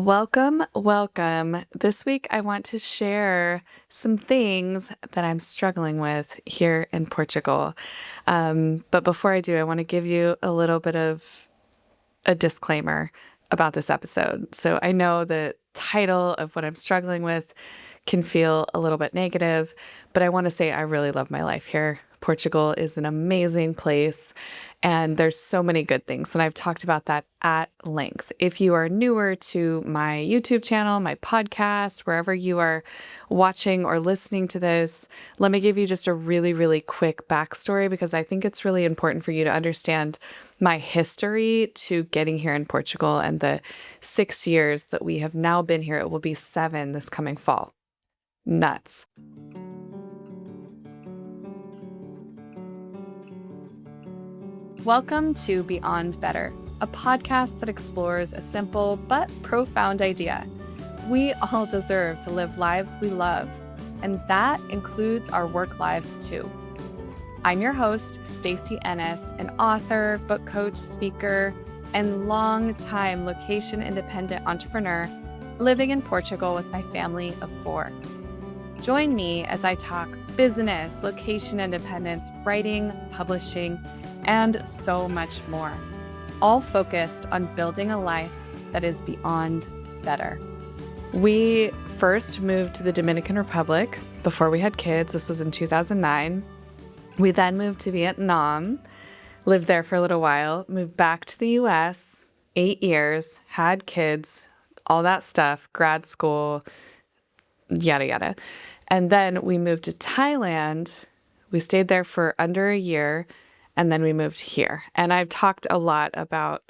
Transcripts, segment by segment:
Welcome, welcome. This week, I want to share some things that I'm struggling with here in Portugal. But before I do, I want to give you a little bit of a disclaimer about this episode. So I know the title of what I'm struggling with can feel a little bit negative, but I want to say I really love my life here. Portugal is an amazing place, and there's so many good things, and I've talked about that at length. If you are newer to my YouTube channel, my podcast, wherever you are watching or listening to this, let me give you just a really, really quick backstory because I think it's really important for you to understand my history to getting here in Portugal and the 6 years that we have now been here. It will be 7 this coming fall. Nuts. Welcome to Beyond Better, a podcast that explores a simple but profound idea. We all deserve to live lives we love, and that includes our work lives too. I'm your host, Stacey Ennis, an author, book coach, speaker, and long-time location-independent entrepreneur living in Portugal with my family of 4. Join me as I talk business, location independence, writing, publishing, and so much more, all focused on building a life that is beyond better. We first moved to the Dominican Republic before we had kids. This was in 2009. We then moved to Vietnam, lived there for a little while, moved back to the US, 8 years, had kids, all that stuff, grad school, yada, yada. And then we moved to Thailand. We stayed there for under a year, and then we moved here. And I've talked a lot about,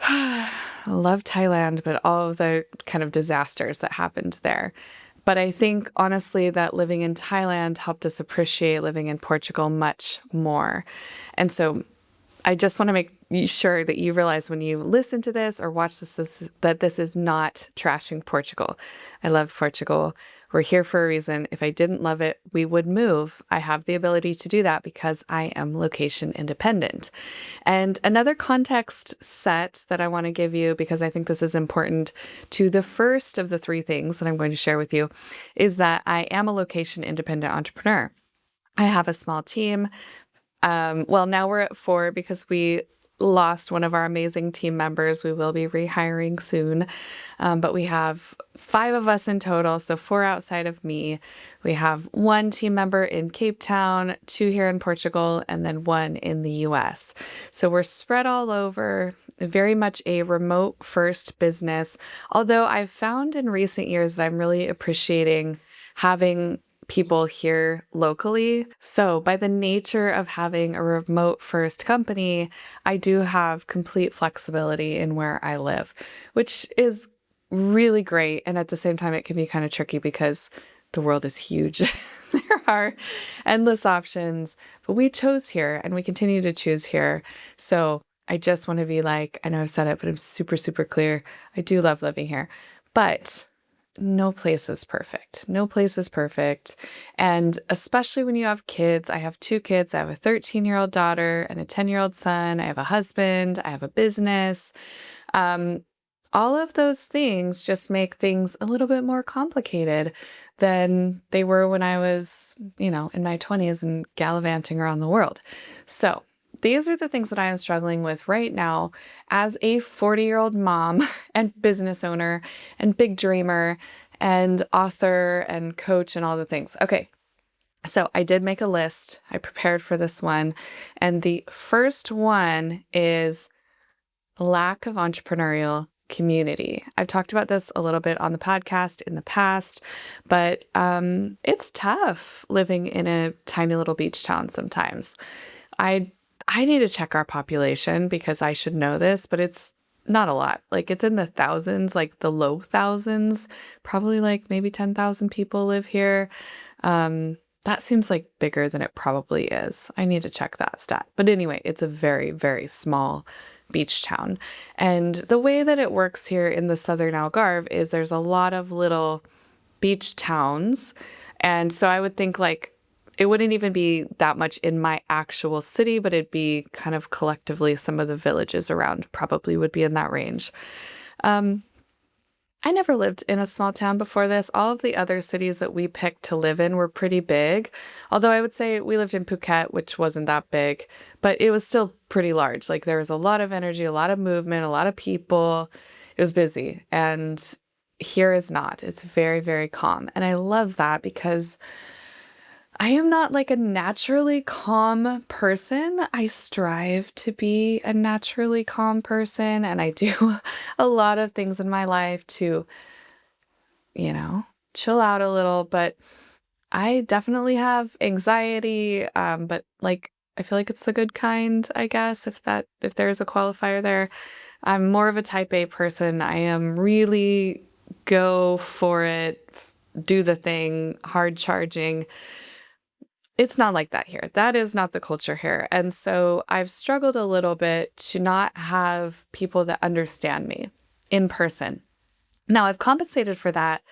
I love Thailand, but all of the kind of disasters that happened there. But I think, honestly, that living in Thailand helped us appreciate living in Portugal much more. And so I just want to make sure that you realize when you listen to this or watch this, that this is not trashing Portugal. I love Portugal. We're here for a reason. If I didn't love it, we would move. I have the ability to do that because I am location independent. And another context set that I want to give you, because I think this is important to the first of the 3 things that I'm going to share with you, is that I am a location independent entrepreneur. I have a small team. Well, now we're at 4 because we lost one of our amazing team members. We will be rehiring soon. But we have 5 of us in total, so 4 outside of me. We have 1 team member in Cape Town, 2 here in Portugal, and then 1 in the US. So we're spread all over, very much a remote first business. Although I've found in recent years that I'm really appreciating having people here locally. So by the nature of having a remote first company, I do have complete flexibility in where I live, which is really great. And at the same time, it can be kind of tricky because the world is huge. There are endless options, but we chose here and we continue to choose here. So I just want to be like, I know I've said it, but I'm super, super clear. I do love living here, but no place is perfect. No place is perfect. And especially when you have kids, I have 2 kids. I have a 13-year-old daughter and a 10-year-old son. I have a husband. I have a business. All of those things just make things a little bit more complicated than they were when I was, in my 20s and gallivanting around the world. So these are the things that I am struggling with right now as a 40-year-old mom and business owner and big dreamer and author and coach and all the things. Okay, so I did make a list. I prepared for this one. And the first one is lack of entrepreneurial community. I've talked about this a little bit on the podcast in the past, but it's tough living in a tiny little beach town sometimes. I need to check our population because I should know this, but it's not a lot. Like it's in the thousands, like the low thousands, probably like maybe 10,000 people live here. That seems like bigger than it probably is. I need to check that stat. But anyway, it's a very, very small beach town. And the way that it works here in the Southern Algarve is there's a lot of little beach towns. And so I would think like it wouldn't even be that much in my actual city, but it'd be kind of collectively some of the villages around probably would be in that range. I never lived in a small town before this. All of the other cities that we picked to live in were pretty big. Although I would say we lived in Phuket, which wasn't that big, but it was still pretty large. Like there was a lot of energy, a lot of movement, a lot of people. It was busy. And here is not. It's very, very calm. And I love that because I am not like a naturally calm person. I strive to be a naturally calm person, and I do a lot of things in my life to, you know, chill out a little, but I definitely have anxiety, but like I feel like it's the good kind, I guess, if there's a qualifier there. I'm more of a type A person. I am really go for it, do the thing, hard charging. It's not like that here. That is not the culture here. And so I've struggled a little bit to not have people that understand me in person. Now, I've compensated for that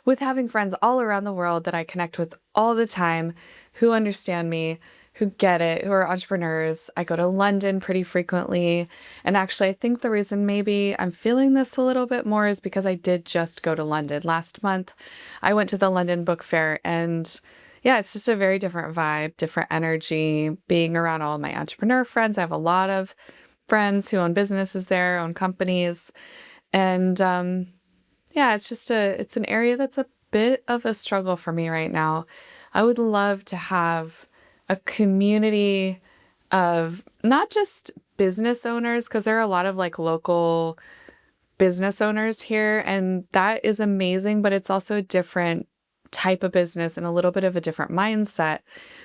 with having friends all around the world that I connect with all the time who understand me, who get it, who are entrepreneurs. I go to London pretty frequently. And actually, I think the reason maybe I'm feeling this a little bit more is because I did just go to London last month. I went to the London Book Fair, and yeah, it's just a very different vibe, different energy, being around all my entrepreneur friends. I have a lot of friends who own businesses there, own companies. And yeah, it's an area that's a bit of a struggle for me right now. I would love to have a community of not just business owners, because there are a lot of like local business owners here, and that is amazing, but it's also a different type of business and a little bit of a different mindset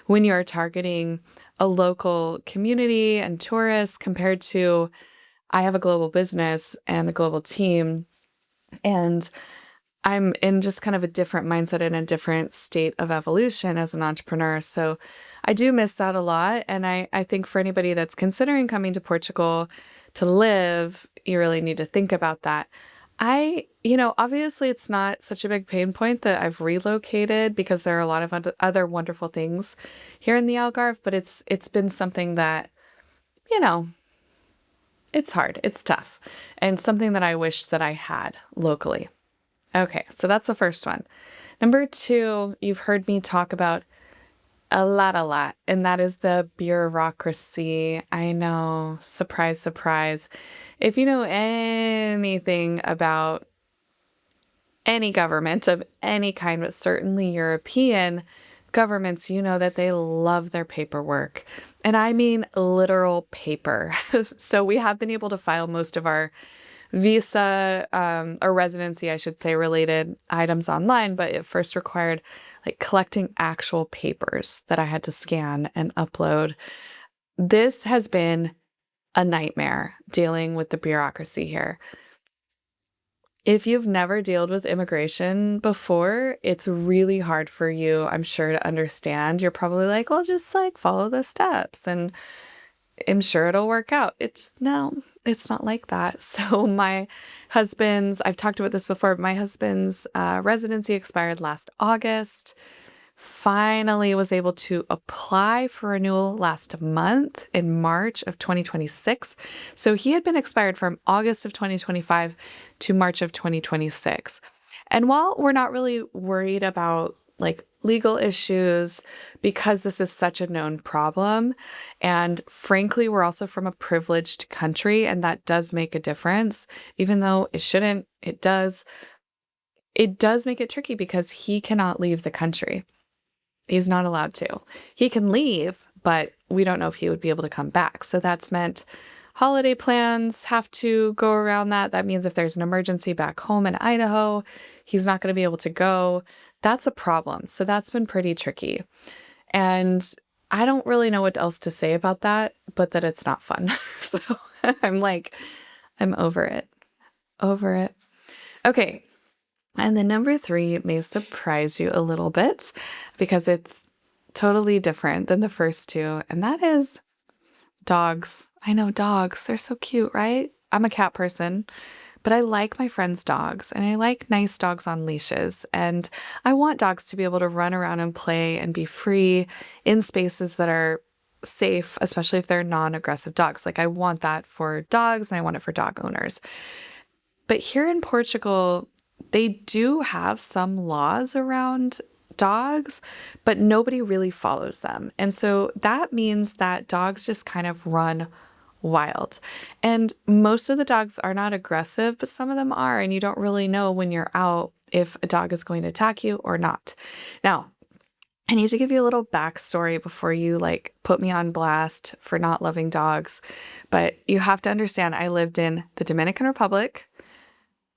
when you're targeting a local community and tourists compared to I have a global business and a global team, and I'm in just kind of a different mindset and a different state of evolution as an entrepreneur. So I do miss that a lot. And I think for anybody that's considering coming to Portugal to live, you really need to think about that. Obviously it's not such a big pain point that I've relocated because there are a lot of other wonderful things here in the Algarve, but it's been something that, you know, it's hard, it's tough, and something that I wish that I had locally. Okay, so that's the first one. Number two, you've heard me talk about a lot, and that is the bureaucracy. I know, surprise, surprise. If you know anything about any government of any kind, but certainly European governments, you know that they love their paperwork. And I mean literal paper. So we have been able to file most of our visa or residency, I should say, related items online, but it first required like collecting actual papers that I had to scan and upload. This has been a nightmare dealing with the bureaucracy here. If you've never dealt with immigration before, it's really hard for you, I'm sure, to understand. You're probably like, well, just like follow the steps and I'm sure it'll work out. No, it's not like that. So I've talked about this before, my husband's residency expired last August. Finally was able to apply for renewal last month in March of 2026. So he had been expired from August of 2025 to March of 2026. And while we're not really worried about like legal issues because this is such a known problem, and frankly, we're also from a privileged country, and that does make a difference, even though it shouldn't, it does. It does make it tricky because he cannot leave the country. He's not allowed to. He can leave, but we don't know if he would be able to come back. So that's meant holiday plans have to go around that. That means if there's an emergency back home in Idaho, he's not going to be able to go. That's a problem. So that's been pretty tricky. And I don't really know what else to say about that, but that it's not fun. So I'm over it. Over it. Okay. And then number three may surprise you a little bit because it's totally different than the first two, and that is dogs. I know, dogs, they're so cute, right? I'm a cat person, but I like my friends' dogs, and I like nice dogs on leashes, and I want dogs to be able to run around and play and be free in spaces that are safe, especially if they're non-aggressive dogs. Like I want that for dogs, and I want it for dog owners. But here in Portugal, they do have some laws around dogs, but nobody really follows them. And so that means that dogs just kind of run wild. And most of the dogs are not aggressive, but some of them are. And you don't really know when you're out if a dog is going to attack you or not. Now, I need to give you a little backstory before you like put me on blast for not loving dogs. But you have to understand, I lived in the Dominican Republic,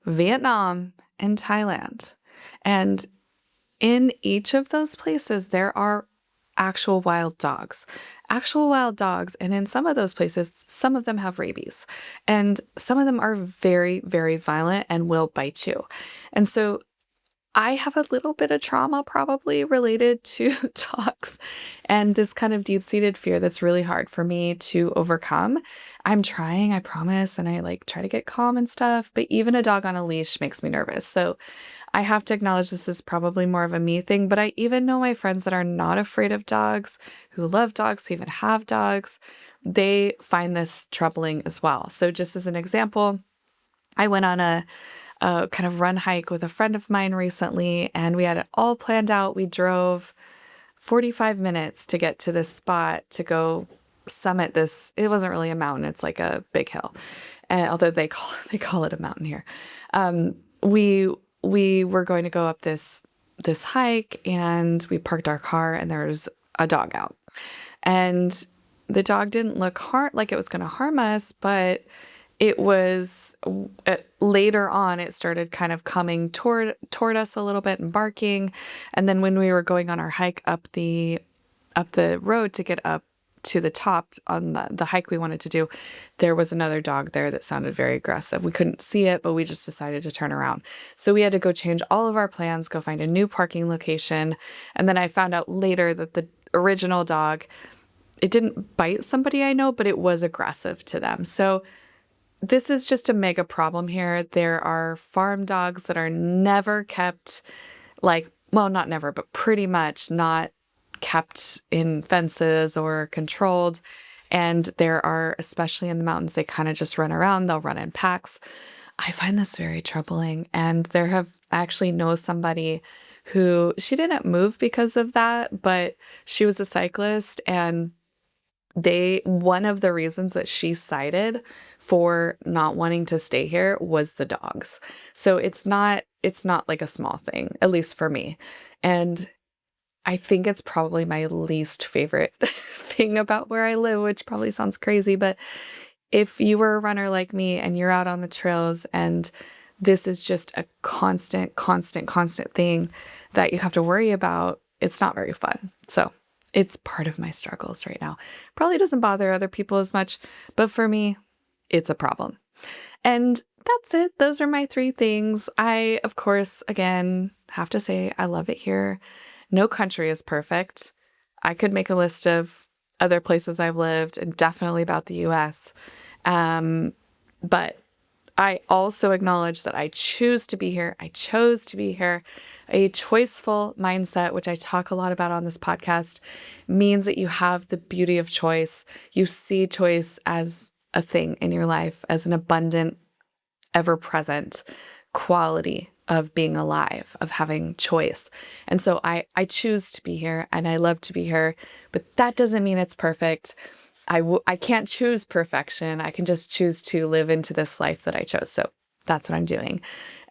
Vietnam, and Thailand. And in each of those places, there are actual wild dogs. Actual wild dogs. And in some of those places, some of them have rabies. And some of them are very, very violent and will bite you. And so I have a little bit of trauma probably related to dogs and this kind of deep-seated fear that's really hard for me to overcome. I'm trying, I promise, and I like try to get calm and stuff, but even a dog on a leash makes me nervous. So I have to acknowledge this is probably more of a me thing, but I even know my friends that are not afraid of dogs, who love dogs, who even have dogs, they find this troubling as well. So just as an example, I went on a kind of run hike with a friend of mine recently, and we had it all planned out. We drove 45 minutes to get to this spot to go summit this. It wasn't really a mountain. It's like a big hill. And although they call it a mountain here. We were going to go up this hike, and we parked our car, and there's a dog out. And the dog didn't look like it was going to harm us, but it was later on, it started kind of coming toward us a little bit and barking. And then when we were going on our hike up the road to get up to the top on the hike we wanted to do, there was another dog there that sounded very aggressive. We couldn't see it, but we just decided to turn around. So we had to go change all of our plans, go find a new parking location. And then I found out later that the original dog, it didn't bite somebody I know, but it was aggressive to them. So this is just a mega problem here. There are farm dogs that are never kept, not never, but pretty much not kept in fences or controlled. And there are, especially in the mountains, they kind of just run around. They'll run in packs. I find this very troubling. And I actually know somebody who, she didn't move because of that, but she was a cyclist, and one of the reasons that she cited for not wanting to stay here was the dogs. So it's not like a small thing, at least for me. And I think it's probably my least favorite thing about where I live, which probably sounds crazy, but if you were a runner like me and you're out on the trails and this is just a constant thing that you have to worry about, it's not very fun. So it's part of my struggles right now. Probably doesn't bother other people as much, but for me, it's a problem. And that's it. Those are my 3 things. I, of course, again, have to say I love it here. No country is perfect. I could make a list of other places I've lived and definitely about the US. But I also acknowledge that I choose to be here. I chose to be here. A choiceful mindset, which I talk a lot about on this podcast, means that you have the beauty of choice. You see choice as a thing in your life, as an abundant, ever-present quality of being alive, of having choice. And so I choose to be here, and I love to be here, but that doesn't mean it's perfect. I can't choose perfection. I can just choose to live into this life that I chose. So that's what I'm doing.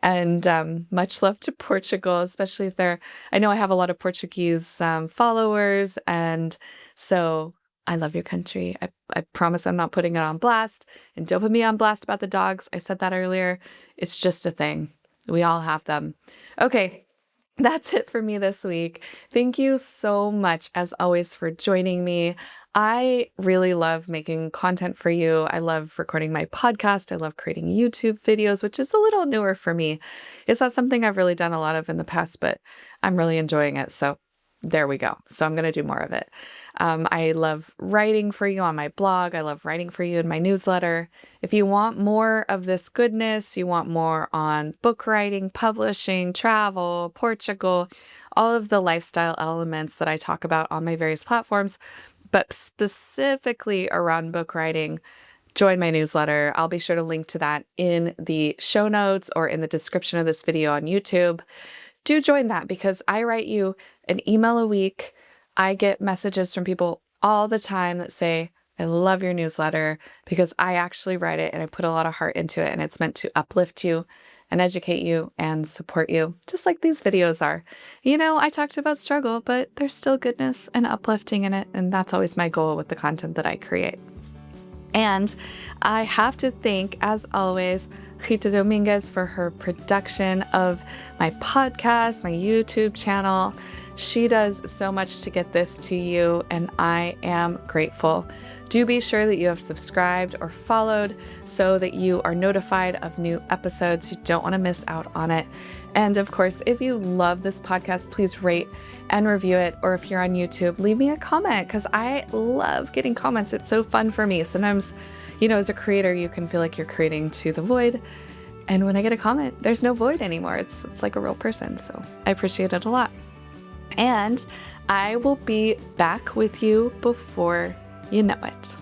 And much love to Portugal, especially if I know I have a lot of Portuguese followers. And so I love your country. I promise I'm not putting it on blast. And don't put me on blast about the dogs. I said that earlier. It's just a thing. We all have them. Okay. That's it for me this week. Thank you so much, as always, for joining me. I really love making content for you. I love recording my podcast. I love creating YouTube videos, which is a little newer for me. It's not something I've really done a lot of in the past, but I'm really enjoying it. So there we go. So I'm going to do more of it. I love writing for you on my blog. I love writing for you in my newsletter. If you want more of this goodness, you want more on book writing, publishing, travel, Portugal, all of the lifestyle elements that I talk about on my various platforms, but specifically around book writing, join my newsletter. I'll be sure to link to that in the show notes or in the description of this video on YouTube. Do join that because I write you an email a week. I get messages from people all the time that say, I love your newsletter because I actually write it and I put a lot of heart into it, and it's meant to uplift you and educate you and support you, just like these videos are. I talked about struggle, but there's still goodness and uplifting in it, and that's always my goal with the content that I create. And I have to thank, as always, Rita Dominguez for her production of my podcast, my YouTube channel. She does so much to get this to you, and I am grateful. Do be sure that you have subscribed or followed so that you are notified of new episodes. You don't want to miss out on it. And of course, if you love this podcast, please rate and review it. Or if you're on YouTube, leave me a comment because I love getting comments. It's so fun for me. Sometimes, as a creator, you can feel like you're creating to the void. And when I get a comment, there's no void anymore. It's like a real person. So I appreciate it a lot. And I will be back with you before you know it.